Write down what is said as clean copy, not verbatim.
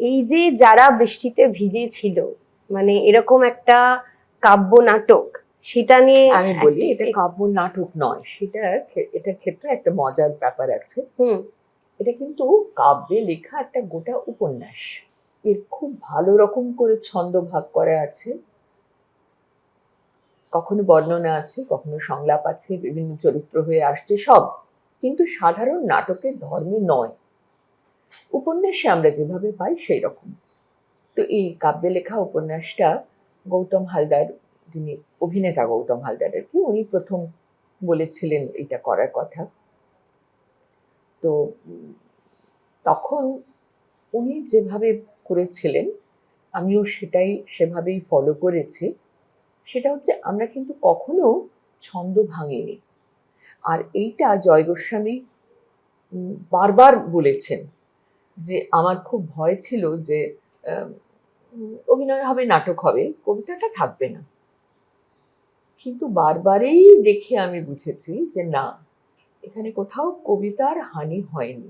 এই যে যারা বৃষ্টিতে ভিজে ছিল, মানে এরকম একটা কাব্য নাটক, সেটা নিয়ে আমি বলি এটা কাব্য নাটক নয়, এটার ক্ষেত্রে একটা মজার ব্যাপার আছে। এটা কিন্তু কাব্যে লেখা একটা গোটা উপন্যাস। এর খুব ভালো রকম করে ছন্দ ভাগ করা আছে, কখনো বর্ণনা আছে, কখনো সংলাপ আছে, বিভিন্ন চরিত্র হয়ে আসছে সব, কিন্তু সাধারণ নাটকের ধর্মে নয়, উপন্যাসে আমরা যেভাবে পাই সেই রকম। তো এই কাব্যে লেখা উপন্যাসটা গৌতম হালদার, যিনি অভিনেতা গৌতম হালদার আর কি, উনি প্রথম বলেছিলেন এটা করার কথা। তো তখন উনি যেভাবে করেছিলেন আমিও সেভাবেই ফলো করেছি। সেটা হচ্ছে আমরা কিন্তু কখনো ছন্দ ভাঙিনি। আর এইটা জয় গোস্বামী বারবার বলেছেন যে আমার খুব ভয় ছিল যে অভিনয় হবে, নাটক হবে, কবিতাটা থাকবে না। কিন্তু বারবারই দেখে আমি বুঝেছি যে না, এখানে কোথাও কবিতার হানি হয়নি।